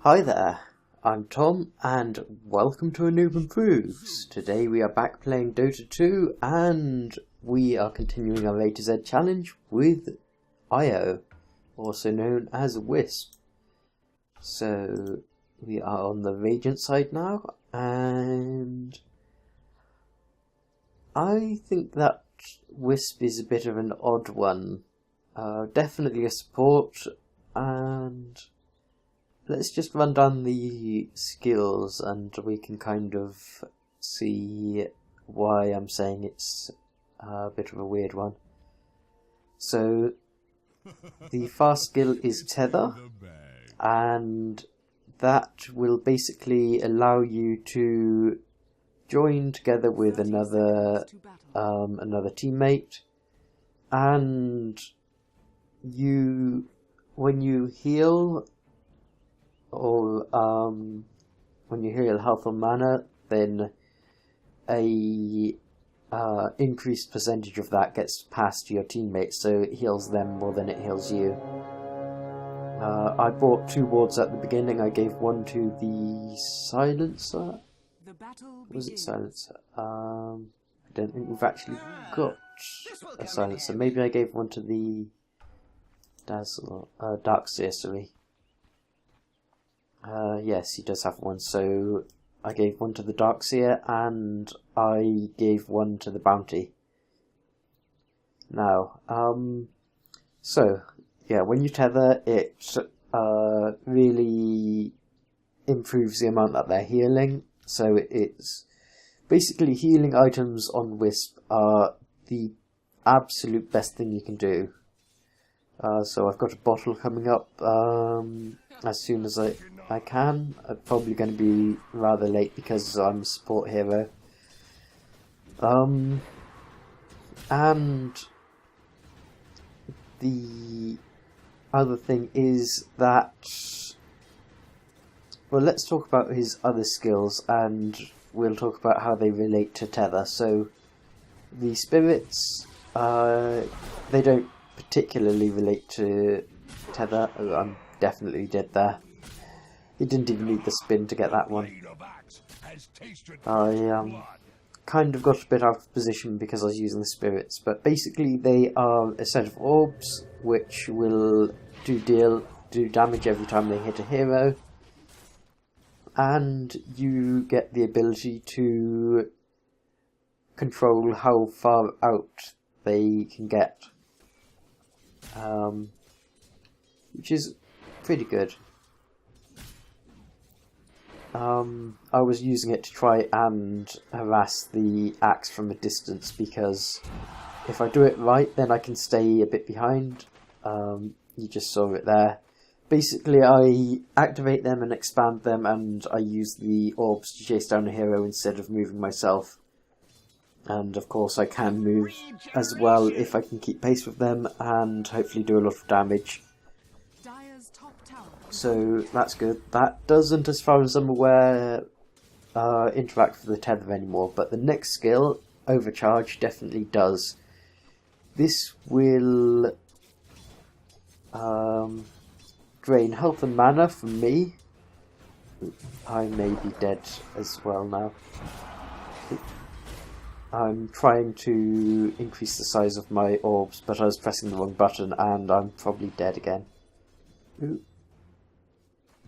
Hi there, I'm Tom and welcome to a Newb Improves. Today we are back playing Dota 2 and we are continuing our A to Z challenge with IO, also known as Wisp. So we are on the Radiant side now and I think that Wisp is a bit of an odd one. Definitely a support, and let's just run down the skills and we can kind of see why I'm saying it's a bit of a weird one. So the fast skill is Tether, and that will basically allow you to join together with another teammate, and when you heal or when you heal health or mana, then a increased percentage of that gets passed to your teammates, so it heals them more than it heals you. I bought 2 wards at the beginning. I gave one to the silencer. Was it silencer? I don't think we've actually got a silencer. Maybe I gave one to the Darkseer, sorry. Yes, he does have one, so I gave one to the Darkseer and I gave one to the Bounty. Now, so, yeah, when you tether, it really improves the amount that they're healing. So it's basically healing items on Wisp are the absolute best thing you can do. So I've got a bottle coming up as soon as I can. I'm probably going to be rather late because I'm a support hero. And the other thing is that, well, let's talk about his other skills and we'll talk about how they relate to Tether. So the spirits, they don't particularly relate to Tether. Oh, I'm definitely dead there. He didn't even need the spin to get that one. I kind of got a bit out of position because I was using the spirits, but basically they are a set of orbs which will do damage every time they hit a hero, and you get the ability to control how far out they can get, which is pretty good. I was using it to try and harass the axe from a distance, because if I do it right then I can stay a bit behind. You just saw it there. Basically I activate them and expand them, and I use the orbs to chase down a hero instead of moving myself. And of course I can move as well if I can keep pace with them and hopefully do a lot of damage. So that's good. That doesn't, as far as I'm aware, interact with the tether anymore, but the next skill, Overcharge, definitely does. This will drain health and mana from me. I may be dead as well now. I'm trying to increase the size of my orbs, but I was pressing the wrong button and I'm probably dead again. Ooh.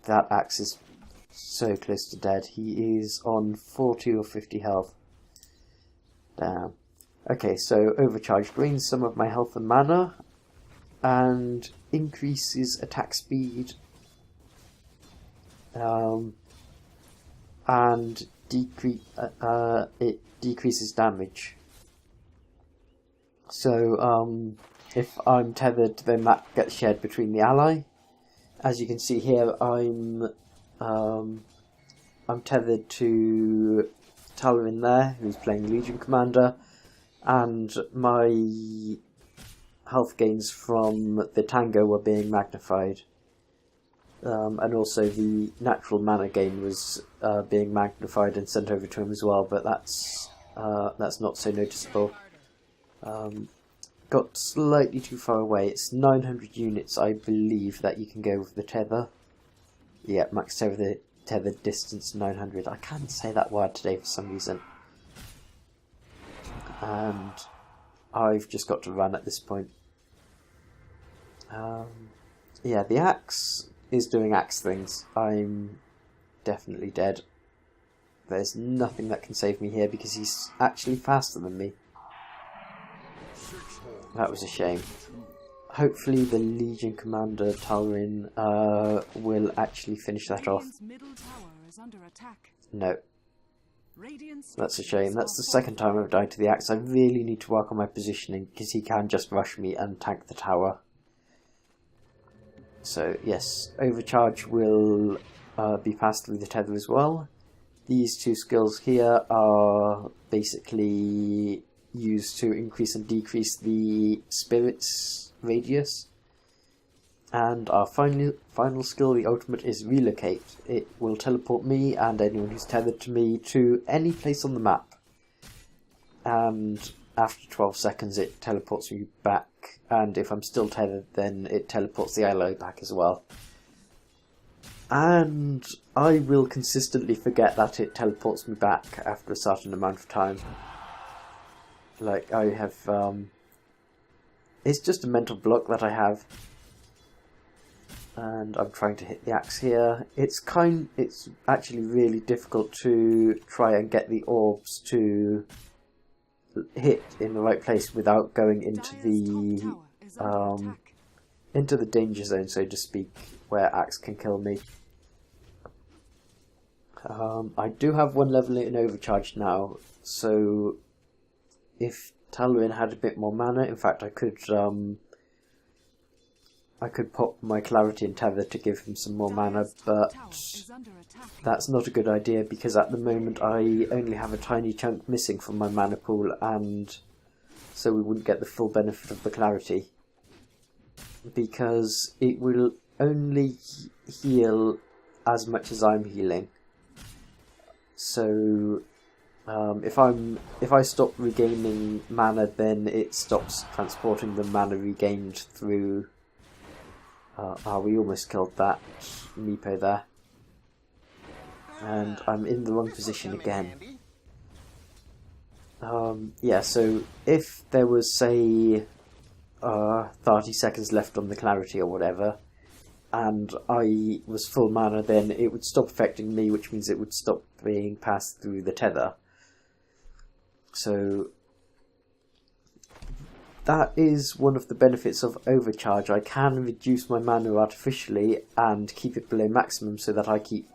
That axe is so close to dead. He is on 40 or 50 health. Damn. Okay, so Overcharge drains some of my health and mana and increases attack speed and it decreases damage. So if I'm tethered, then that gets shared between the ally. As you can see here, I'm tethered to Talarin there, who's playing Legion Commander, and my health gains from the Tango were being magnified. And also the natural mana gain was being magnified and sent over to him as well, but that's not so noticeable. Got slightly too far away. It's 900 units, I believe, that you can go with the tether. Yeah, max tethered distance 900. I can't say that word today for some reason. And I've just got to run at this point. Yeah, the axe is doing axe things. I'm definitely dead. There's nothing that can save me here because he's actually faster than me. That was a shame. Hopefully the Legion Commander Talrin will actually finish that off. No. That's a shame. That's the second time I've died to the axe. I really need to work on my positioning because he can just rush me and tank the tower. So yes, Overcharge will be passed through the tether as well. These two skills here are basically used to increase and decrease the spirit's radius. And our final skill, the ultimate, is Relocate. It will teleport me and anyone who's tethered to me to any place on the map. And after 12 seconds it teleports me back, and if I'm still tethered then it teleports the ally back as well. And I will consistently forget that it teleports me back after a certain amount of time. Like, I have, it's just a mental block that I have. And I'm trying to hit the axe here. It's actually really difficult to try and get the orbs to hit in the right place without going into the danger zone, so to speak, where axe can kill me. I do have one level in Overcharge now, so if Talrin had a bit more mana, in fact I could pop my Clarity and Tether to give him some more mana, but that's not a good idea because at the moment I only have a tiny chunk missing from my mana pool, and so we wouldn't get the full benefit of the Clarity because it will only heal as much as I'm healing. So if I stop regaining mana, then it stops transporting the mana regained through. We almost killed that Meepo there. And I'm in the wrong position again. Yeah, so if there was, say, 30 seconds left on the Clarity or whatever, and I was full mana, then it would stop affecting me, which means it would stop being passed through the tether. So that is one of the benefits of Overcharge. I can reduce my mana artificially and keep it below maximum so that I keep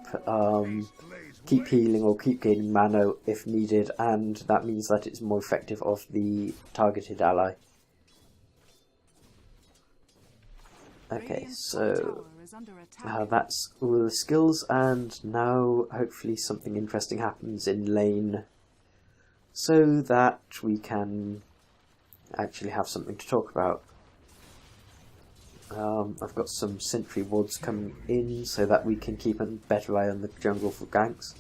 healing or keep gaining mana if needed, and that means that it's more effective of the targeted ally. Okay, so that's all the skills, and now hopefully something interesting happens in lane so that we can actually have something to talk about. I've got some sentry wards coming in so that we can keep a better eye on the jungle for ganks,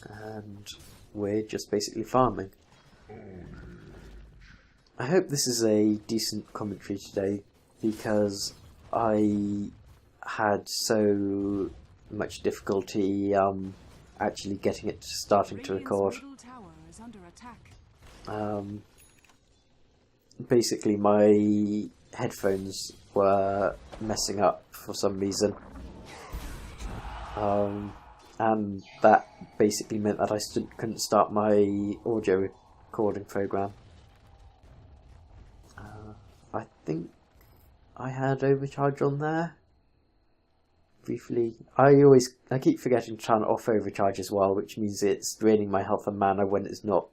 and we're just basically farming. I hope this is a decent commentary today because I had so much difficulty actually getting it starting to record. Basically my headphones were messing up for some reason, and that basically meant that I couldn't start my audio recording program. I think I had Overcharge on there briefly. I keep forgetting to turn off Overcharge as well, which means it's draining my health and mana when it's not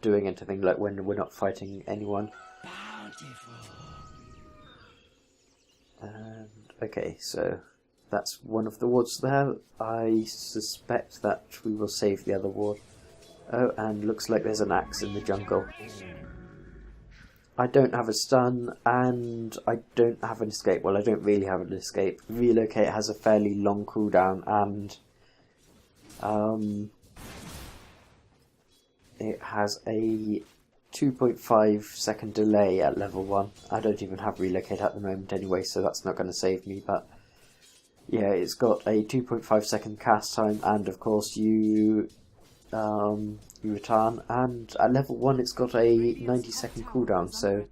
doing anything, like when we're not fighting anyone. And okay, so that's one of the wards there. I suspect that we will save the other ward. Oh, and looks like there's an axe in the jungle. I don't have a stun, and I don't have an escape. Well, I don't really have an escape. Relocate has a fairly long cooldown, and it has a 2.5 second delay at level 1. I don't even have Relocate at the moment anyway, so that's not going to save me, but Yeah, it's got a 2.5 second cast time, and of course you return, and at level 1 it's got a 90-second cooldown, so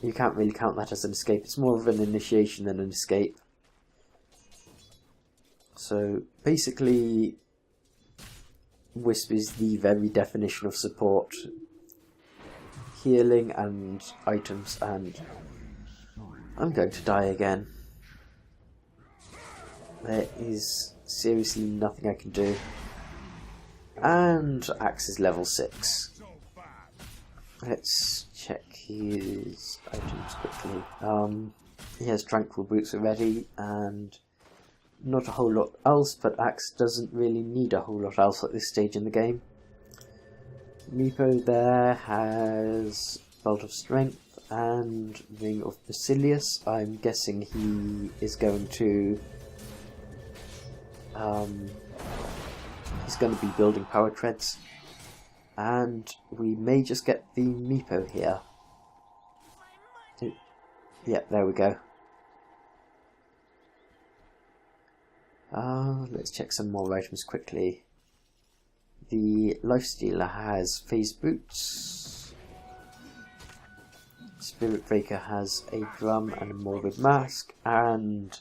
you can't really count that as an escape. It's more of an initiation than an escape. So basically Wisp is the very definition of support. Healing and items, and I'm going to die again. There is seriously nothing I can do. And Axe is level 6. Let's check his items quickly. He has Tranquil Boots already, and not a whole lot else, but Axe doesn't really need a whole lot else at this stage in the game. Nepo there has Belt of Strength and Ring of Basilius. I'm guessing he is going to he's going to be building power treads, and we may just get the Nepo here. Yeah, there we go. Let's check some more items quickly. The Lifestealer has Phase Boots. Spirit Breaker has a Drum and a Morbid Mask, and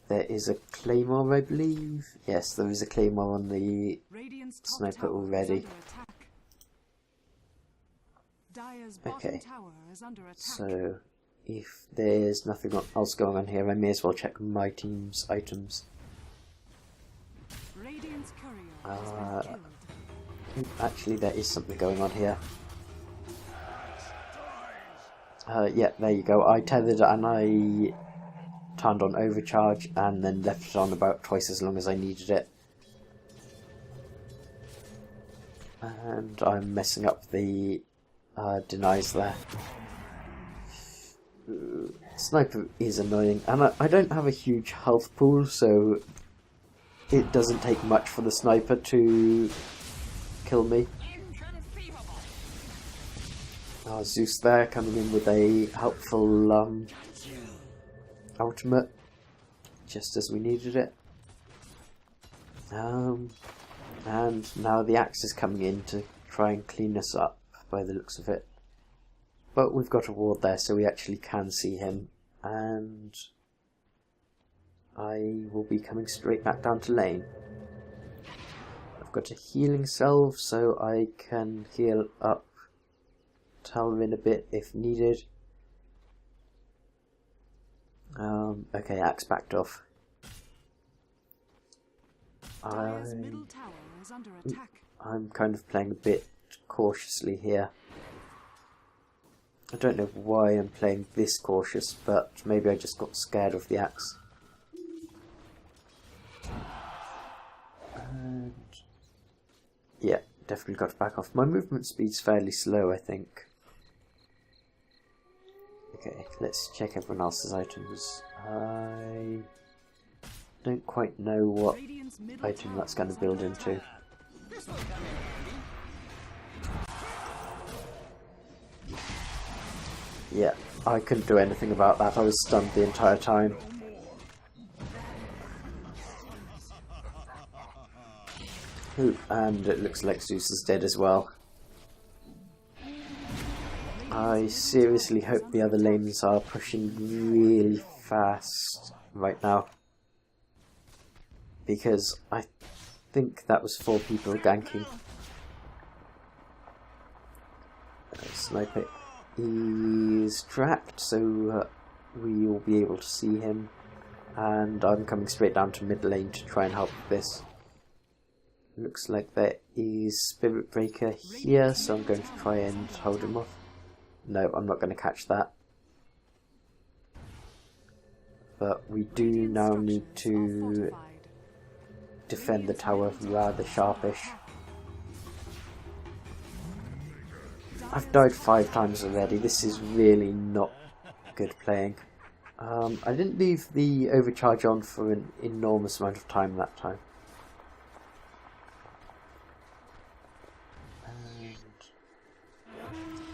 there is a Claymore, I believe. Yes, there is a Claymore on the Sniper already. Okay, so if there's nothing else going on here, I may as well check my team's items. Actually, there is something going on here. Yeah, there you go. I tethered and I turned on overcharge and then left it on about twice as long as I needed it. And I'm messing up the denies there. Sniper is annoying, and I don't have a huge health pool, so it doesn't take much for the sniper to kill me. Zeus there coming in with a helpful ultimate, just as we needed it. And now the Axe is coming in to try and clean us up by the looks of it. But we've got a ward there, so we actually can see him, and I will be coming straight back down to lane. I've got a healing salve, so I can heal up Talrin a bit if needed. Okay, Axe backed off. I'm kind of playing a bit cautiously here. I don't know why I'm playing this cautious, but maybe I just got scared of the Axe. And yeah, definitely got to back off. My movement speed's fairly slow, I think. Okay, let's check everyone else's items. I don't quite know what item that's going to build into. Yeah, I couldn't do anything about that. I was stunned the entire time. Ooh, and it looks like Zeus is dead as well. I seriously hope the other lanes are pushing really fast right now, because I think that was 4 people ganking. Sniper is trapped, so we will be able to see him, and I'm coming straight down to mid lane to try and help with this. Looks like there is Spirit Breaker here, so I'm going to try and hold him off. No, I'm not going to catch that. But we do now need to defend the tower rather sharpish. I've died 5 times already. This is really not good playing. I didn't leave the overcharge on for an enormous amount of time that time.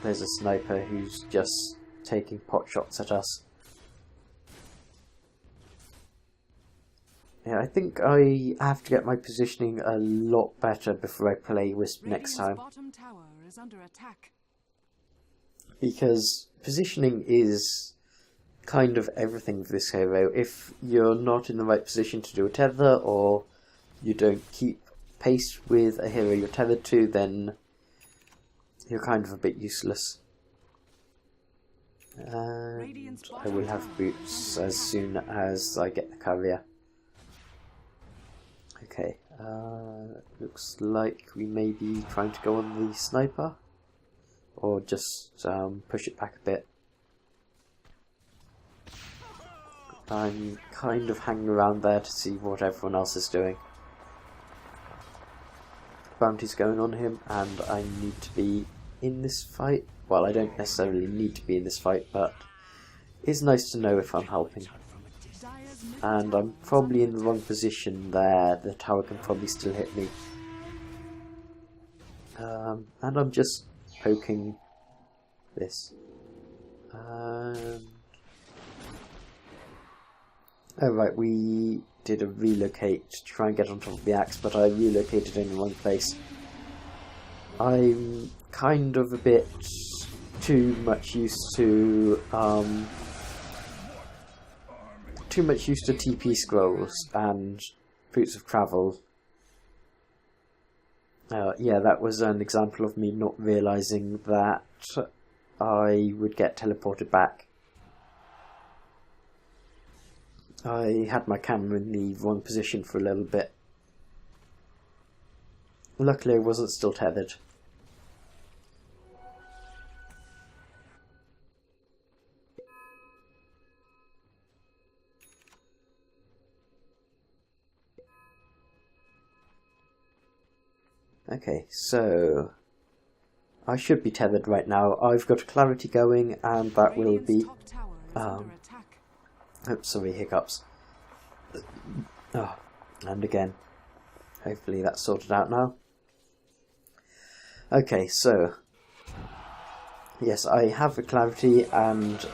There's a sniper who's just taking pot shots at us. Yeah, I think I have to get my positioning a lot better before I play Wisp next time. Bottom tower is under attack. Because positioning is kind of everything for this hero. If you're not in the right position to do a tether, or you don't keep pace with a hero you're tethered to, then you're kind of a bit useless. And I will have boots as soon as I get the career. Okay, looks like we may be trying to go on the sniper, or just push it back a bit. I'm kind of hanging around there to see what everyone else is doing. Bounty's going on him, and I need to be in this fight. Well, I don't necessarily need to be in this fight, but it's nice to know if I'm helping. And I'm probably in the wrong position there. The tower can probably still hit me. And I'm just poking this. Oh right, we did a relocate to try and get on top of the axe, but I relocated in the wrong place. I'm kind of a bit too much used to TP scrolls and routes of travel. Yeah, that was an example of me not realising that I would get teleported back. I had my camera in the wrong position for a little bit. Luckily I wasn't still tethered. Okay, so I should be tethered right now. I've got a clarity going, and that will be oops, sorry, hiccups. Oh, and again. Hopefully that's sorted out now. Okay, so yes, I have a clarity, and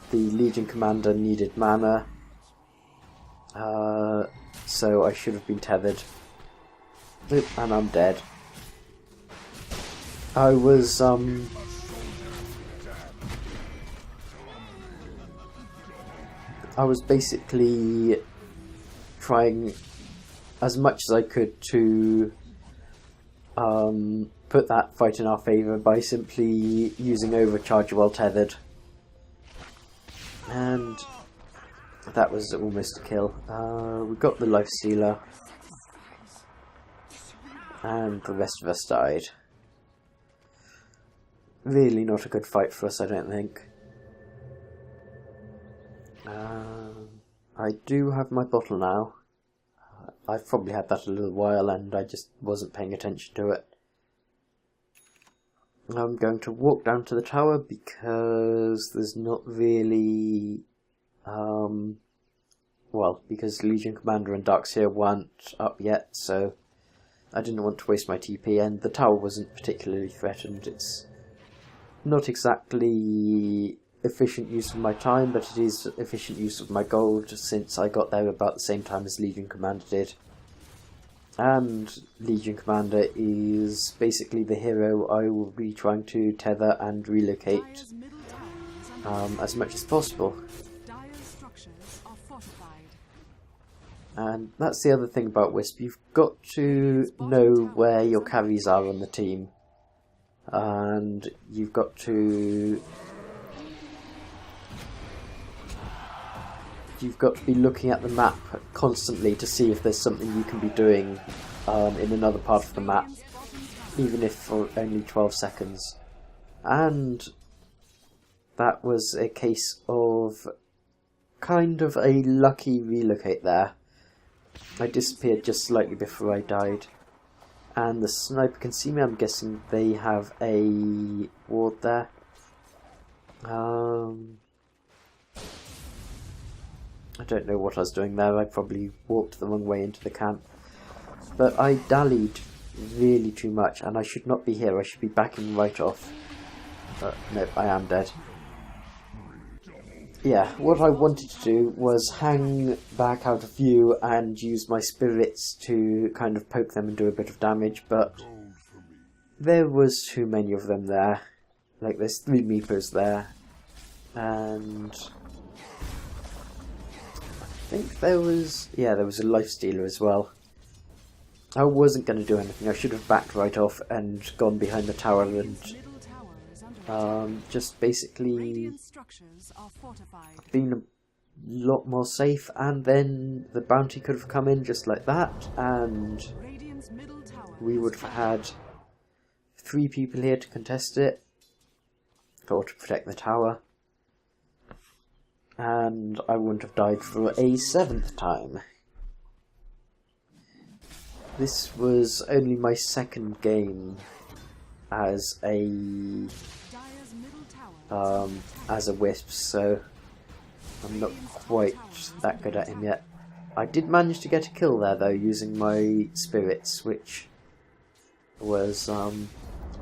the Legion Commander needed mana, so I should have been tethered. Oop, and I'm dead. I was basically trying as much as I could to put that fight in our favour by simply using overcharge while tethered, and that was almost a kill. We got the life stealer, and the rest of us died. Really not a good fight for us, I don't think. I do have my bottle now. I've probably had that a little while and I just wasn't paying attention to it. I'm going to walk down to the tower because there's not really... well, because Legion Commander and Darkseer weren't up yet, so I didn't want to waste my TP, and the tower wasn't particularly threatened. It's not exactly efficient use of my time, but it is efficient use of my gold, since I got there about the same time as Legion Commander did. And Legion Commander is basically the hero I will be trying to tether and relocate as much as possible. And that's the other thing about Wisp, you've got to know where your carries are on the team. And you've got to be looking at the map constantly to see if there's something you can be doing in another part of the map, even if for only 12 seconds. And that was a case of kind of a lucky relocate there. I disappeared just slightly before I died. And the sniper can see me. I'm guessing they have a ward there. I don't know what I was doing there. I probably walked the wrong way into the camp. But I dallied really too much, and I should not be here. I should be backing right off. But no, I am dead. yeah, what I wanted to do was hang back out of view and use my spirits to kind of poke them and do a bit of damage, but there was too many of them there. Like, there's 3 Meepers there, and I think there was a Lifestealer as well. I wasn't going to do anything. I should have backed right off and gone behind the tower and just basically been a lot more safe, and then the bounty could have come in just like that, and we would have had 3 people here to contest it, or to protect the tower, and I wouldn't have died for a 7th time. This was only my 2nd game as a Wisp, so I'm not quite that good at him yet. I did manage to get a kill there though, using my spirits, which was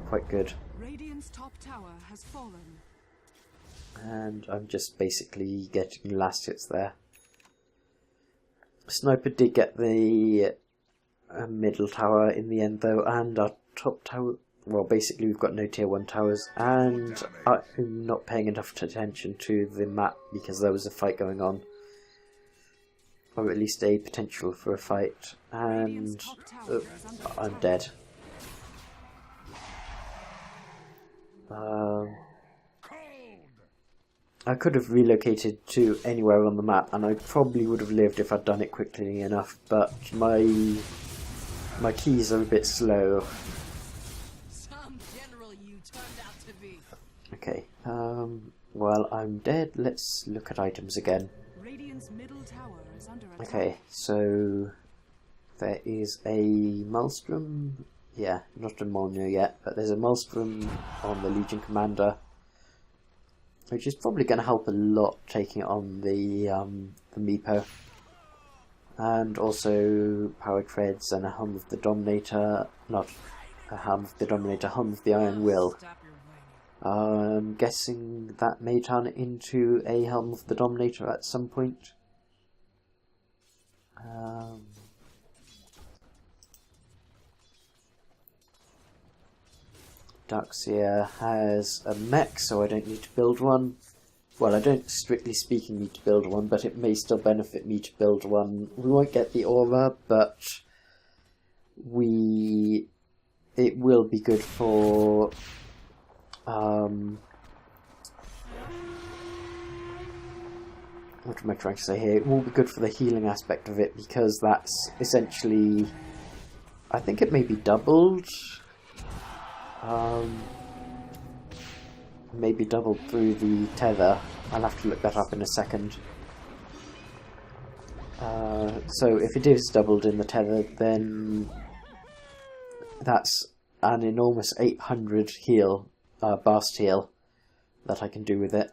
quite good. Radiant's top tower has fallen. And I'm just basically getting last hits there. Sniper did get the middle tower in the end though, and our top tower. Well, basically we've got no tier 1 towers, and I'm not paying enough attention to the map because there was a fight going on, or at least a potential for a fight, and I'm dead. I could have relocated to anywhere on the map, and I probably would have lived if I'd done it quickly enough, but my keys are a bit slow. Okay, well, I'm dead. Let's look at items again. Okay, so there is a Maelstrom. Yeah, not a Molyneux yet, but there's a Maelstrom on the Legion Commander, which is probably going to help a lot taking on the Meepo. And also Power Treads and a Helm of the Dominator, not a Helm of the Dominator, Helm of the Iron Will. I'm guessing that may turn it into a Helm of the Dominator at some point. Darkseer has a mech, so I don't need to build one. Well, I don't strictly speaking need to build one, but it may still benefit me to build one. We won't get the aura, but it will be good for what am I trying to say here? It will be good for the healing aspect of it, because that's essentially, I think it may be doubled. Maybe doubled through the tether. I'll have to look that up in a second. So if it is doubled in the tether, then that's an enormous 800 heal, burst heal, that I can do with it.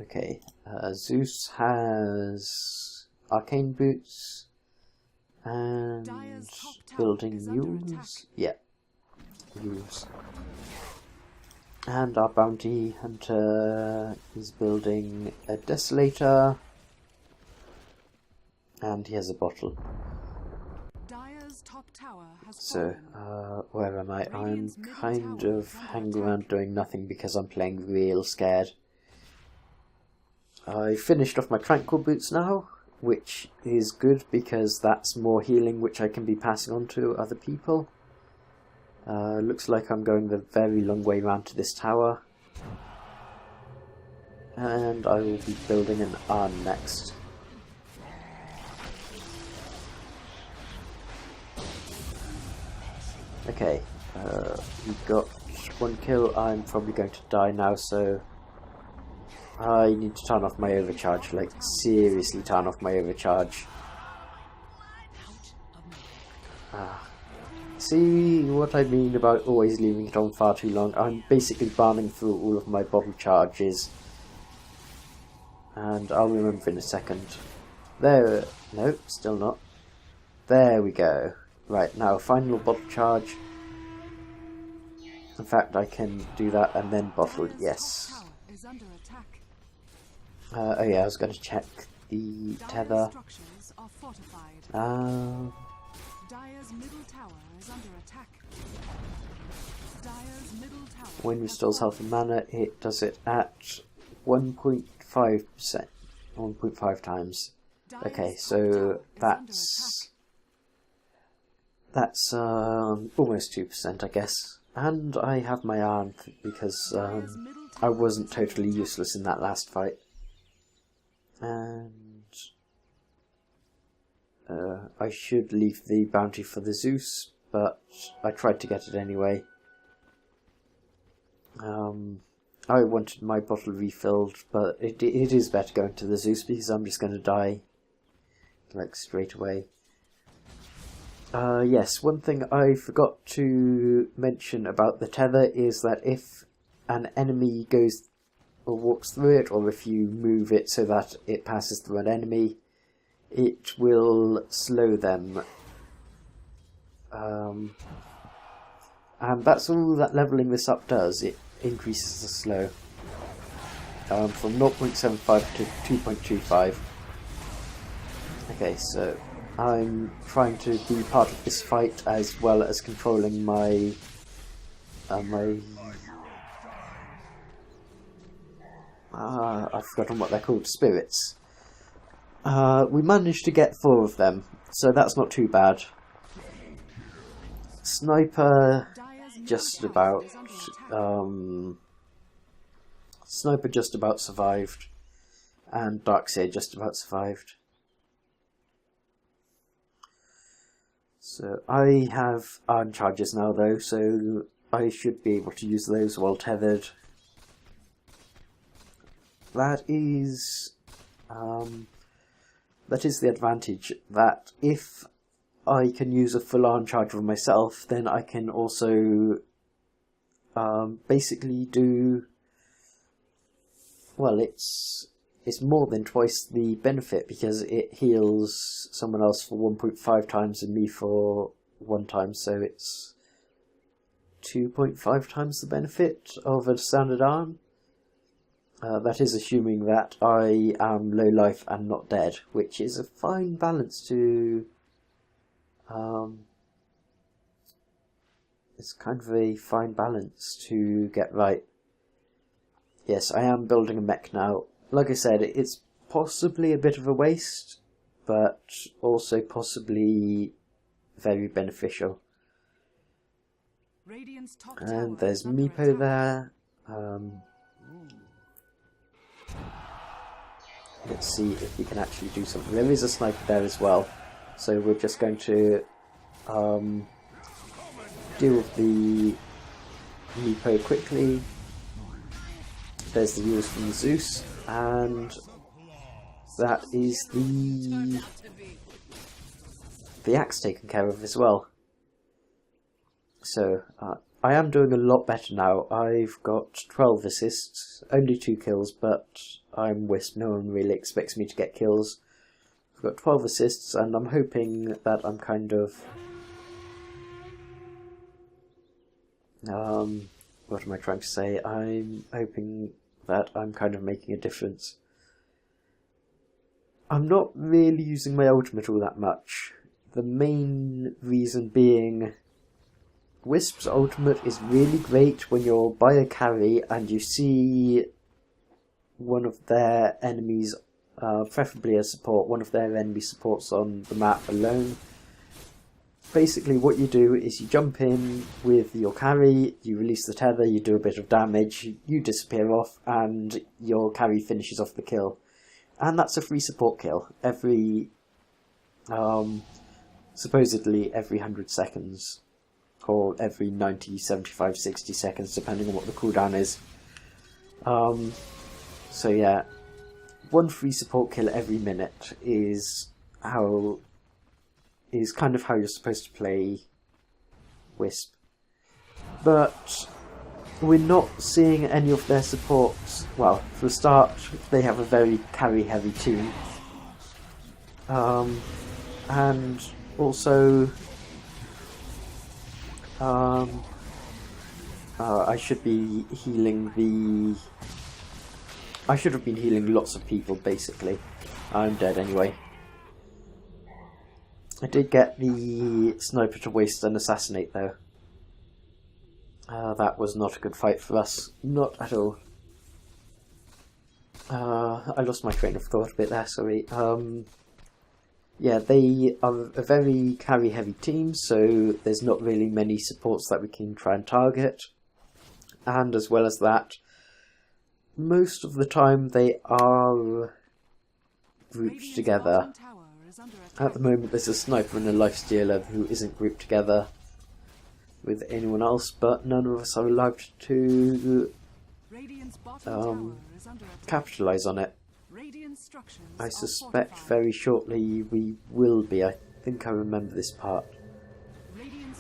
Okay, Zeus has arcane boots and building mules. Yeah, mules. And our bounty hunter is building a desolator, and he has a bottle. So, where am I? I'm kind of hanging around doing nothing because I'm playing real scared. I finished off my tranquil boots now, which is good because that's more healing which I can be passing on to other people. Looks like I'm going the very long way round to this tower. And I will be building an urn next. Okay, we got 1 kill. I'm probably going to die now, so I need to turn off my overcharge, like seriously turn off my overcharge. See what I mean about always leaving it on far too long? I'm basically burning through all of my bottle charges, and I'll remember in a second. There, no, still not. There we go. Right, now final bottle charge. In fact, I can do that and then bottle, yes. Tower is under attack. Oh yeah, I was going to check the tether. Dire's structures are fortified. Dire's middle tower is under attack. Dire's middle tower. When has restores health and mana, it does it at 1.5%. 1.5 times. Dire's Okay, top so tower is under that's almost 2%, I guess. And I have my arm because Dire's middle I tower wasn't is under totally attack. useless in that last fight. And I should leave the bounty for the Zeus, but I tried to get it anyway. I wanted my bottle refilled, but it is better going to the Zeus because I'm just going to die like straight away. Yes, one thing I forgot to mention about the tether is that if an enemy goes or walks through it, or if you move it so that it passes through an enemy, it will slow them. And that's all that leveling this up does. It increases the slow from 0.75 to 2.25. Okay, so I'm trying to be part of this fight as well as controlling my I've forgotten what they're called, spirits. We managed to get 4 of them, so that's not too bad. Sniper Dire's middle just tower about is under attack. Sniper just about survived, and Darkseer just about survived. So I have iron charges now though, so I should be able to use those while tethered. That is the advantage, that if I can use a full iron charge of myself, then I can also basically do, well, it's more than twice the benefit because it heals someone else for 1.5 times and me for 1 time, so it's 2.5 times the benefit of a standard arm. That is assuming that I am low life and not dead, which is a fine balance to... it's kind of a fine balance to get right. Yes, I am building a mech now. Like I said, it's possibly a bit of a waste, but also possibly very beneficial. Radiant's top And tower there's is under Meepo attack. there. Let's see if we can actually do something. There is a sniper there as well, so we're just going to deal with the Meepo quickly. There's the use from the Zeus, and that is the axe taken care of as well. So I am doing a lot better now. I've got 12 assists, only 2 kills, but I'm Wisp, no one really expects me to get kills. I've got 12 assists, and I'm hoping that I'm kind of... what am I trying to say? I'm hoping that I'm kind of making a difference. I'm not really using my ultimate all that much. The main reason being... Wisp's ultimate is really great when you're by a carry and you see one of their enemies, preferably a support, one of their enemy supports on the map alone. Basically what you do is you jump in with your carry, you release the tether, you do a bit of damage, you disappear off, and your carry finishes off the kill. And that's a free support kill every, supposedly every 100 seconds. Or every 90, 75, 60 seconds, depending on what the cooldown is. So yeah, 1 free support kill every minute is kind of how you're supposed to play Wisp. But we're not seeing any of their supports. Well, for a start, they have a very carry-heavy team, and also. I should be healing the... I should have been healing lots of people, basically. I'm dead anyway. I did get the sniper to waste and assassinate, though. That was not a good fight for us. Not at all. I lost my train of thought a bit there, sorry. Yeah, they are a very carry-heavy team, so there's not really many supports that we can try and target. And as well as that, most of the time they are grouped together. At the moment there's a sniper and a lifestealer who isn't grouped together with anyone else, but none of us are allowed to capitalise on it. I suspect very shortly we will be. I think I remember this part.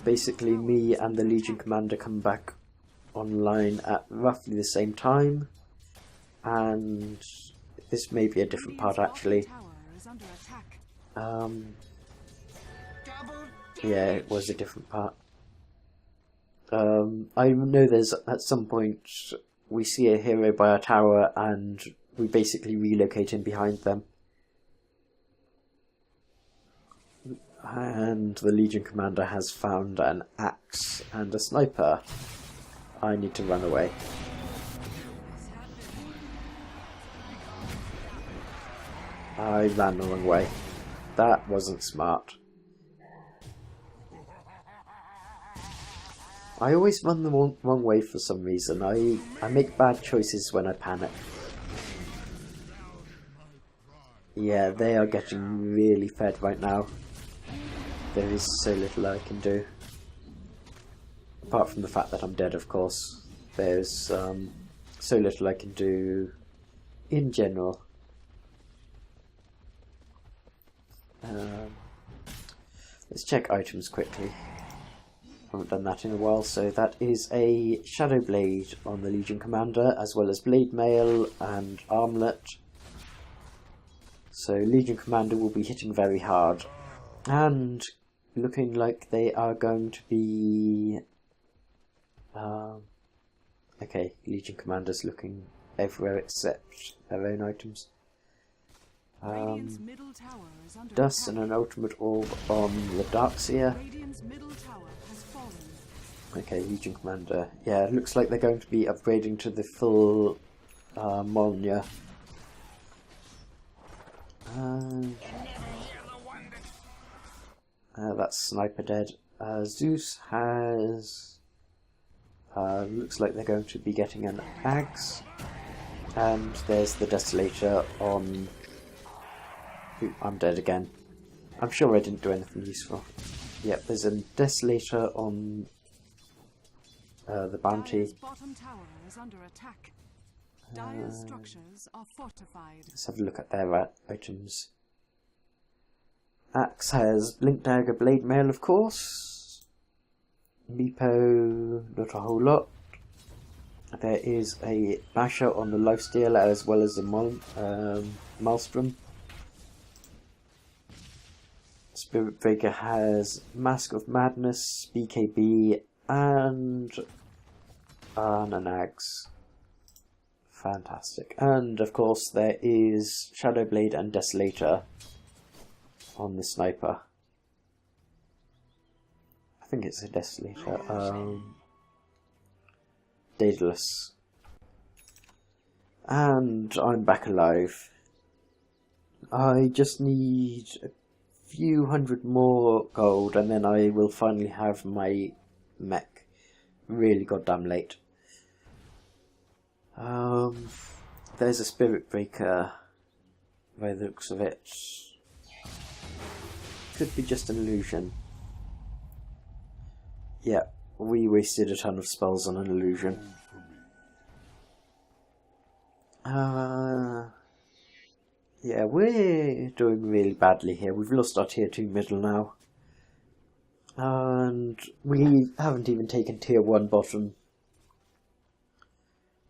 Basically me and the Legion Commander come back online at roughly the same time, and this may be a different part actually. Yeah, it was a different part. I know there's at some point we see a hero by a tower and we basically relocate him behind them. And the Legion Commander has found an axe and a sniper. I need to run away. I ran the wrong way. That wasn't smart. I always run the wrong way for some reason. I make bad choices when I panic. Yeah, they are getting really fed right now. There is so little I can do. Apart from the fact that I'm dead, of course. There's so little I can do in general. Let's check items quickly. Haven't done that in a while. So that is a Shadow Blade on the Legion Commander, as well as Blade Mail and Armlet. So Legion Commander will be hitting very hard, and looking like they are going to be... okay, Legion Commander's looking everywhere except their own items. Dust and an ultimate orb on the Darkseer. Okay, Legion Commander. Yeah, it looks like they're going to be upgrading to the full Molnir. That's Sniper dead. Zeus has... looks like they're going to be getting an axe. And there's the Desolator on... Ooh, I'm dead again. I'm sure I didn't do anything useful. Yep, there's a Desolator on the Bounty. Bottom tower is under attack. Dire's structures are fortified. Let's have a look at their items. Axe has Blink Dagger, Blade Mail, of course. Meepo, not a whole lot. There is a Basher on the Lifestealer as well as a Maelstrom. Spirit Breaker has Mask of Madness, BKB, and an axe. Fantastic. And of course there is Shadowblade and Desolator on the Sniper. I think it's a Desolator. Daedalus. And I'm back alive. I just need a few hundred more gold and then I will finally have my mech. Really goddamn late. There's a Spirit Breaker by the looks of it. Could be just an illusion. Yeah, we wasted a ton of spells on an illusion. Yeah, we're doing really badly here. We've lost our tier 2 middle now. And we haven't even taken tier 1 bottom.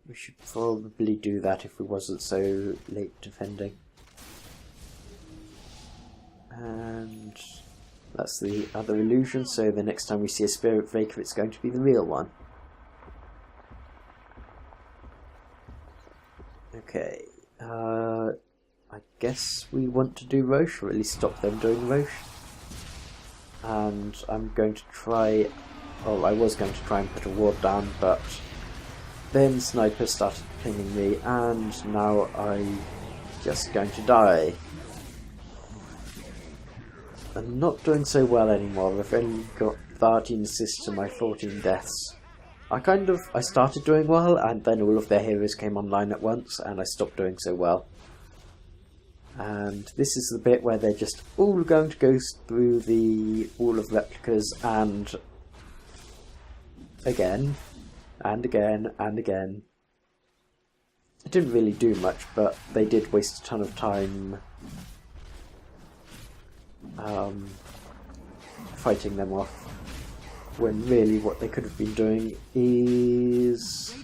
We should probably do that if we wasn't so late defending. And that's the other illusion, so the next time we see a Spirit Breaker it's going to be the real one. Okay, I guess we want to do Roche, or at least stop them doing Roche. And I'm going to try, oh, I was going to try and put a ward down, but then Sniper started pinging me, and now I'm just going to die. I'm not doing so well anymore. I've only got 13 assists to my 14 deaths. I started doing well, and then all of their heroes came online at once, and I stopped doing so well. And this is the bit where they're just all going to go through the wall of replicas, and again, and again, and again. It didn't really do much, but they did waste a ton of time fighting them off, when really what they could have been doing is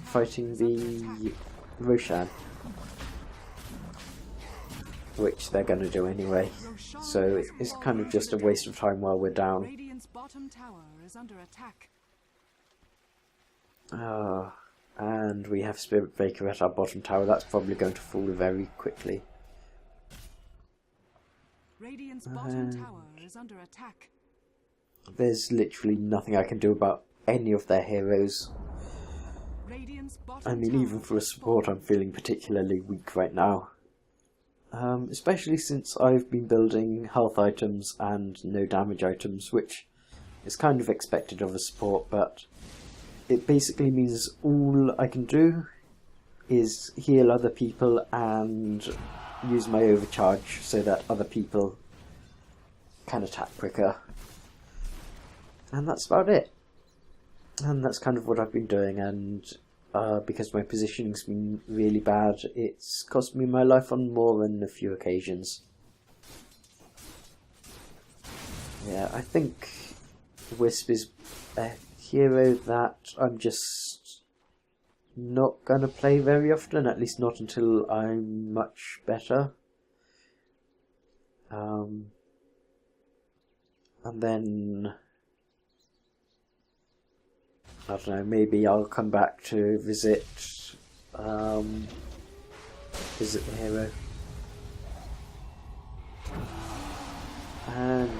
fighting the Roshan, which they're going to do anyway, so it's kind of just a waste of time while we're down. And we have Spirit Breaker at our bottom tower. That's probably going to fall very quickly. Radiant's bottom tower is under attack. There's literally nothing I can do about any of their heroes. I mean, even for a support, I'm feeling particularly weak right now. Especially since I've been building health items and no damage items, which is kind of expected of a support, but it basically means all I can do is heal other people and use my overcharge so that other people can attack quicker. And that's about it. And that's kind of what I've been doing, and because my positioning's been really bad, it's cost me my life on more than a few occasions. Yeah, I think Wisp is a hero that I'm just not gonna play very often, at least not until I'm much better. And then I don't know, maybe I'll come back to visit the hero. And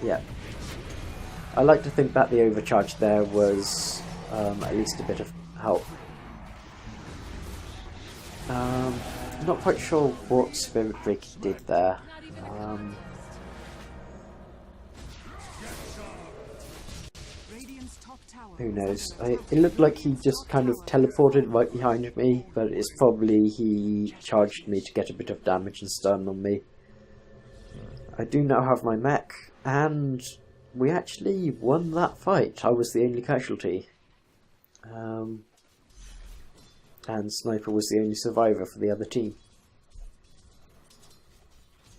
yeah, I like to think that the overcharge there was at least a bit of help. Not quite sure what Spirit Breaker did there. Who knows? It looked like he just kind of teleported right behind me, but it's probably he charged me to get a bit of damage and stun on me. I do now have my mech, and we actually won that fight. I was the only casualty. And Sniper was the only survivor for the other team.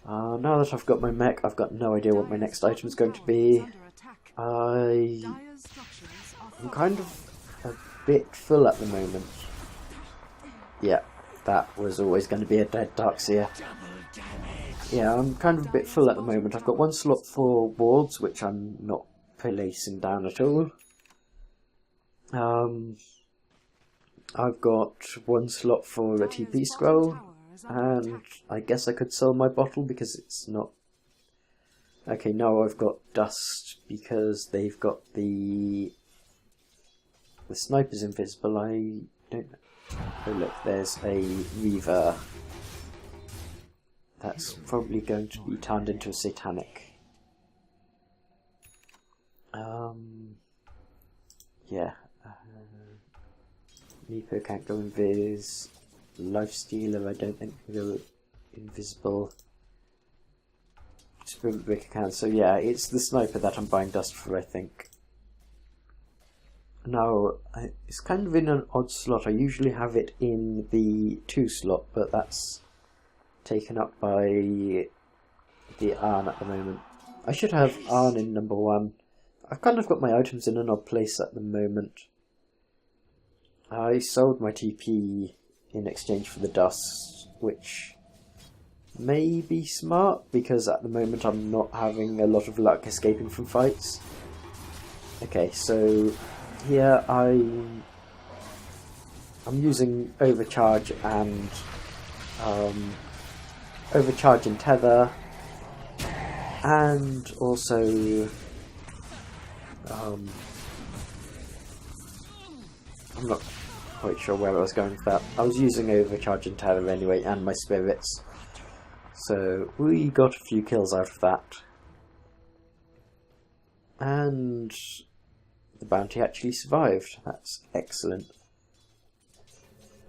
Now that I've got my mech, I've got no idea what my next item is going to be. I'm kind of a bit full at the moment. Yeah, that was always going to be a dead Darkseer. Yeah, I'm kind of a bit full at the moment. I've got one slot for wards, which I'm not placing down at all. I've got one slot for a TP scroll, and I guess I could sell my bottle because it's not... Okay, now I've got dust because they've got the sniper's invisible. I don't know. Oh look, there's a Reaver. That's probably going to be turned into a Satanic. Yeah. Meepo can't go invis. Lifestealer I don't think can go invisible. Spirit Breaker can, so yeah, it's the Sniper that I'm buying dust for, I think. Now, it's kind of in an odd slot. I usually have it in the 2 slot, but that's taken up by the Arn at the moment. I should have Arn in number 1. I've kind of got my items in an odd place at the moment. I sold my TP in exchange for the dust, which may be smart, because at the moment I'm not having a lot of luck escaping from fights. Okay, so here I'm I'm using overcharge and overcharge and tether, and also I'm not quite sure where I was going with that. I was using overcharge and tether anyway, and my spirits, so we got a few kills out of that, and the bounty actually survived. That's excellent.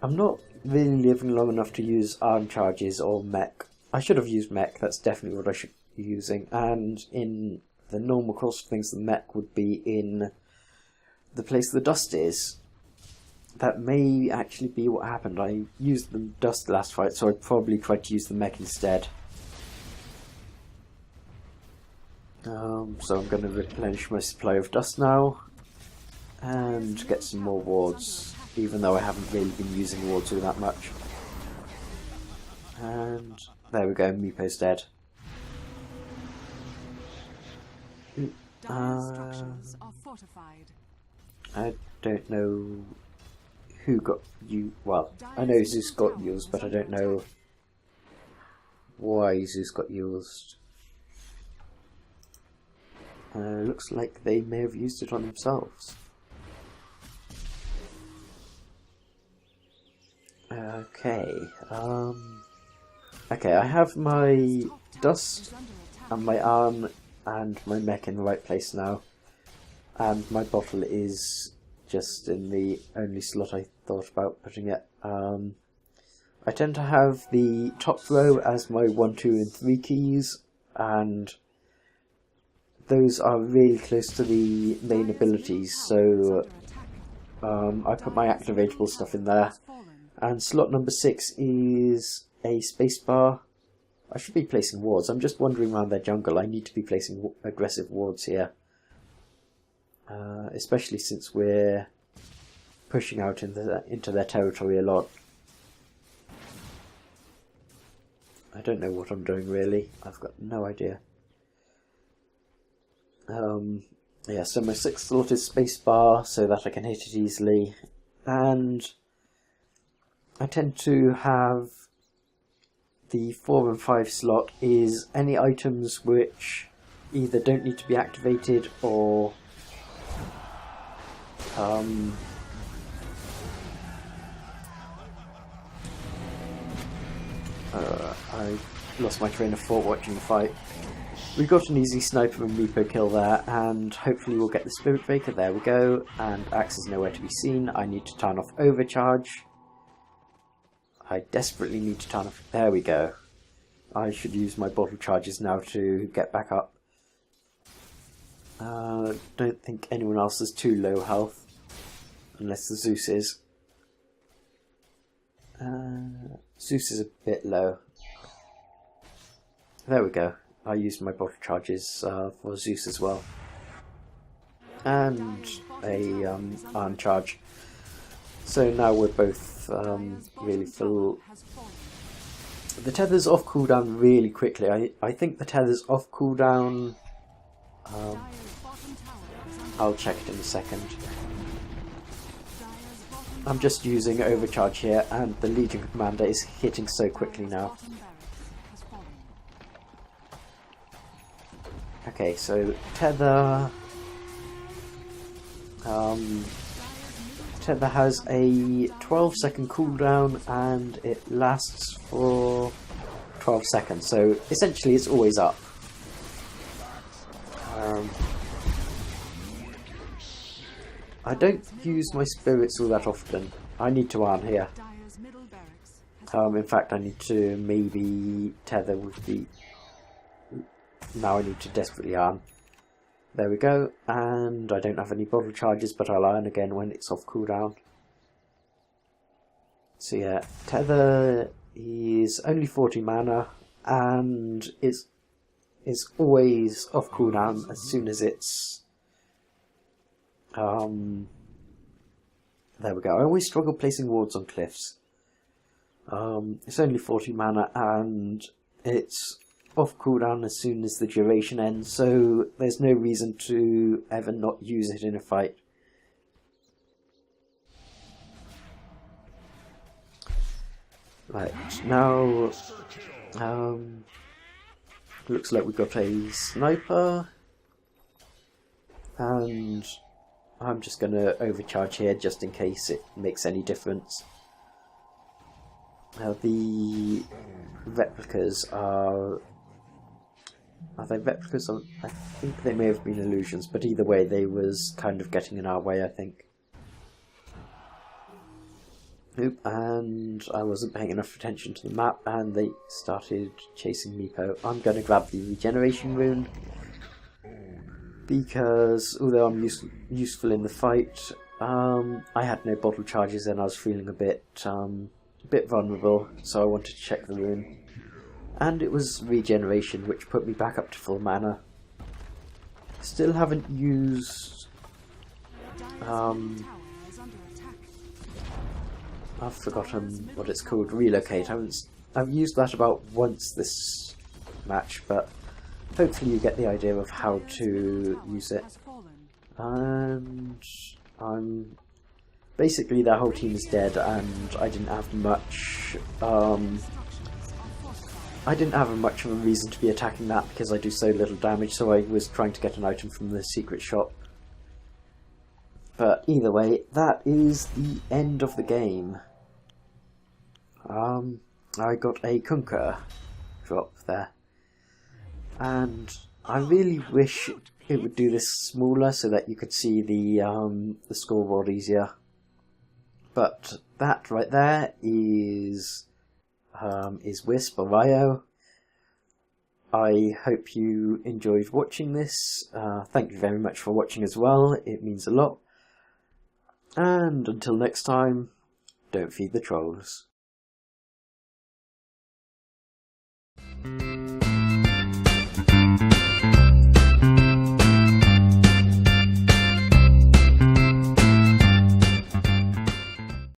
I'm not really living long enough to use arm charges or mech. I should have used mech, that's definitely what I should be using, and in the normal course of things the mech would be in the place the dust is. That may actually be what happened. I used the dust last fight, so I probably tried to use the mech instead. So I'm going to replenish my supply of dust now and get some more wards, even though I haven't really been using wards all that much. And there we go, Meepo's dead. I don't know who got you. Well, I know Zeus got used, but I don't know why Zeus got used. Looks like they may have used it on themselves. Okay, okay, I have my dust and my arm and my mech in the right place now, and my bottle is just in the only slot I thought about putting it. I tend to have the top row as my 1, 2 and 3 keys, and those are really close to the main abilities, so I put my activatable stuff in there. And slot number 6 is a spacebar. I should be placing wards. I'm just wandering around their jungle. I need to be placing aggressive wards here. Especially since we're pushing out into their territory a lot. I don't know what I'm doing really. I've got no idea. Yeah, so my 6th slot is spacebar so that I can hit it easily. And I tend to have the 4 and 5 slot is any items which either don't need to be activated or I lost my train of thought watching the fight. We got an easy sniper and Meepo kill there, and hopefully we'll get the Spirit Breaker. There we go, and Axe is nowhere to be seen. I need to turn off overcharge. I desperately need to turn off... There we go. I should use my bottle charges now to get back up. Don't think anyone else is too low health, unless the Zeus is. Zeus is a bit low. There we go. I used my bottle charges for Zeus as well. And a arm charge. So now we're both really full. The tether's off cooldown really quickly. I think the tether's off cooldown. I'll check it in a second. I'm just using overcharge here, and the Legion Commander is hitting so quickly now. Okay, so tether. Tether has a 12-second cooldown, and it lasts for 12 seconds. So essentially, it's always up. I don't use my spirits all that often. I need to arm here. In fact, I need to maybe tether with the... Now I need to desperately arm. There we go, and I don't have any bottle charges, but I'll iron again when it's off cooldown. So yeah, tether is only 40 mana, and it's always off cooldown as soon as it's... there we go. I always struggle placing wards on cliffs. It's only 40 mana, and it's off cooldown as soon as the duration ends, so there's no reason to ever not use it in a fight. Right, now looks like we got a sniper, and I'm just going to overcharge here just in case it makes any difference. Now the replicas are they replicas? I think they may have been illusions, but either way they was kind of getting in our way, I think. Oop, and I wasn't paying enough attention to the map and they started chasing Meepo. I'm going to grab the regeneration rune because although I'm useful in the fight, I had no bottle charges and I was feeling a bit vulnerable, so I wanted to check the rune. And it was regeneration, which put me back up to full mana. Still haven't used I've forgotten what it's called, relocate. I've used that about once this match, but hopefully you get the idea of how to use it. And I'm basically their whole team is dead, and I didn't have much. I didn't have much of a reason to be attacking that because I do so little damage. So I was trying to get an item from the secret shop. But either way, that is the end of the game. I got a Kunker drop there, and I really wish it would do this smaller so that you could see the scoreboard easier. But that right there is Wisp or Rio. I hope you enjoyed watching this. Thank you very much for watching as well. It means a lot. And until next time, don't feed the trolls.